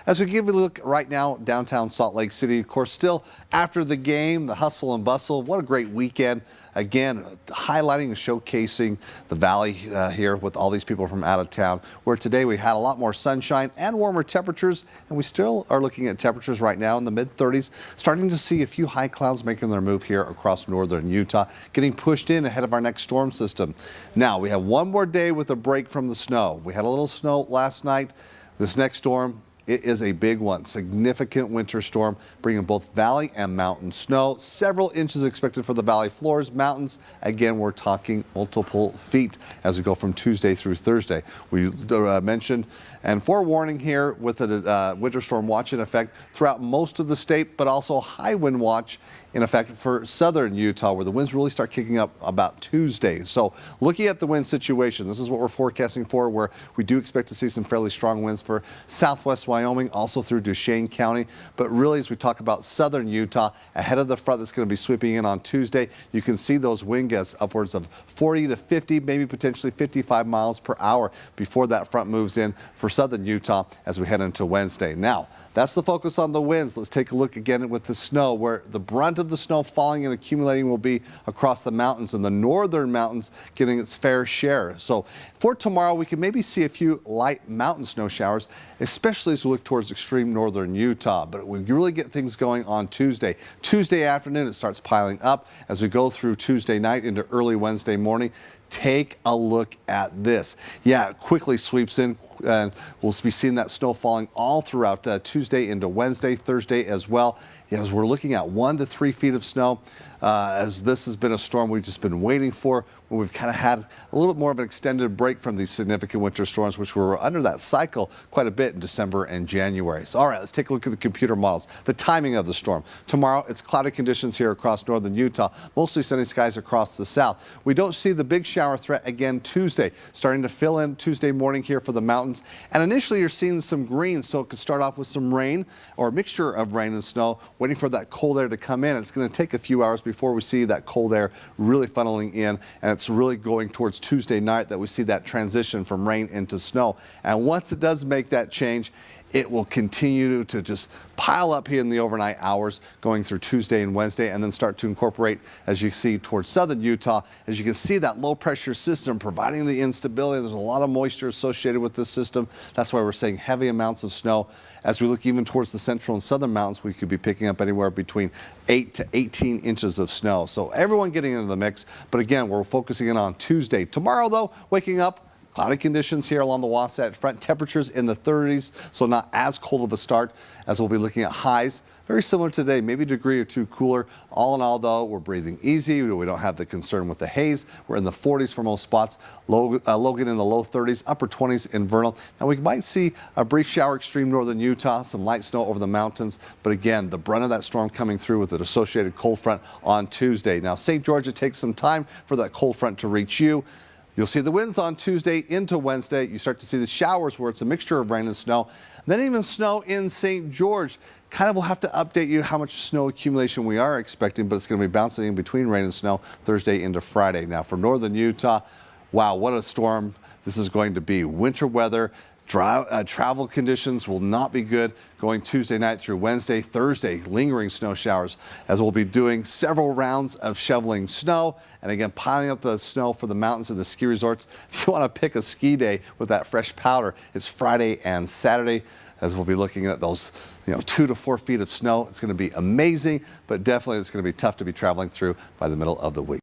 As we give you a look right now, downtown Salt Lake City, of course, still after the game, the hustle and bustle. What a great weekend. Again, highlighting and showcasing the valley here with all these people from out of town, where today we had a lot more sunshine and warmer temperatures, and we still are looking at temperatures right now in the mid-30s, starting to see a few high clouds making their move here across northern Utah, getting pushed in ahead of our next storm system. Now, we have one more day with a break from the snow. We had a little snow last night. This next storm, it is a big one, significant winter storm, bringing both valley and mountain snow. Several inches expected for the valley floors. Mountains, again, we're talking multiple feet as we go from Tuesday through Thursday. We mentioned and forewarning here with the winter storm watch in effect throughout most of the state, but also high wind watch in effect for southern Utah, where the winds really start kicking up about Tuesday. So looking at the wind situation, this is what we're forecasting for, where we do expect to see some fairly strong winds for southwest Wyoming, also through Duchesne County. But really, as we talk about southern Utah, ahead of the front that's going to be sweeping in on Tuesday, you can see those wind gusts upwards of 40 to 50, maybe potentially 55 miles per hour before that front moves in for southern Utah as we head into Wednesday. Now, that's the focus on the winds. Let's take a look again with the snow, where the brunt of the snow falling and accumulating will be across the mountains, and the northern mountains getting its fair share. So for tomorrow, we can maybe see a few light mountain snow showers, especially as we look towards extreme northern Utah. But we really get things going on Tuesday. Tuesday afternoon, it starts piling up as we go through Tuesday night into early Wednesday morning. Take a look at this. Yeah, it quickly sweeps in, and we'll be seeing that snow falling all throughout Tuesday into Wednesday, Thursday as well. Yeah, as we're looking at 1 to 3 feet of snow, as this has been a storm we've just been waiting for, when we've kind of had a little bit more of an extended break from these significant winter storms, which were under that cycle quite a bit in December and January. So, all right, let's take a look at the computer models. The timing of the storm. Tomorrow, it's cloudy conditions here across northern Utah, mostly sunny skies across the south. We don't see the big shower threat again Tuesday, starting to fill in Tuesday morning here for the mountains. And initially, you're seeing some green, so it could start off with some rain or a mixture of rain and snow, waiting for that cold air to come in. It's going to take a few hours before we see that cold air really funneling in, and it's really going towards Tuesday night that we see that transition from rain into snow. And once it does make that change, it will continue to just pile up here in the overnight hours going through Tuesday and Wednesday, and then start to incorporate, as you see, towards southern Utah. As you can see, that low pressure system providing the instability. There's a lot of moisture associated with this system. That's why we're seeing heavy amounts of snow. As we look even towards the central and southern mountains, we could be picking up anywhere between 8 to 18 inches of snow. So everyone getting into the mix. But again, we're focusing in on Tuesday. Tomorrow, though, waking up, cloudy conditions here along the Wasatch Front. Temperatures in the 30s, so not as cold of a start, as we'll be looking at highs. Very similar today, maybe a degree or two cooler. All in all, though, we're breathing easy. We don't have the concern with the haze. We're in the 40s for most spots. Logan in the low 30s, upper 20s in Vernal. Now, we might see a brief shower extreme northern Utah, some light snow over the mountains. But again, the brunt of that storm coming through with an associated cold front on Tuesday. Now, St. George, it takes some time for that cold front to reach you. You'll see the winds on Tuesday into Wednesday. You start to see the showers where it's a mixture of rain and snow. Then even snow in St. George. Kind of will have to update you how much snow accumulation we are expecting, but it's going to be bouncing in between rain and snow Thursday into Friday. Now for northern Utah, wow, what a storm this is going to be. Winter weather. Travel conditions will not be good going Tuesday night through Wednesday, Thursday, lingering snow showers, as we'll be doing several rounds of shoveling snow and again piling up the snow for the mountains and the ski resorts. If you want to pick a ski day with that fresh powder, it's Friday and Saturday, as we'll be looking at those 2 to 4 feet of snow. It's going to be amazing, but definitely it's going to be tough to be traveling through by the middle of the week.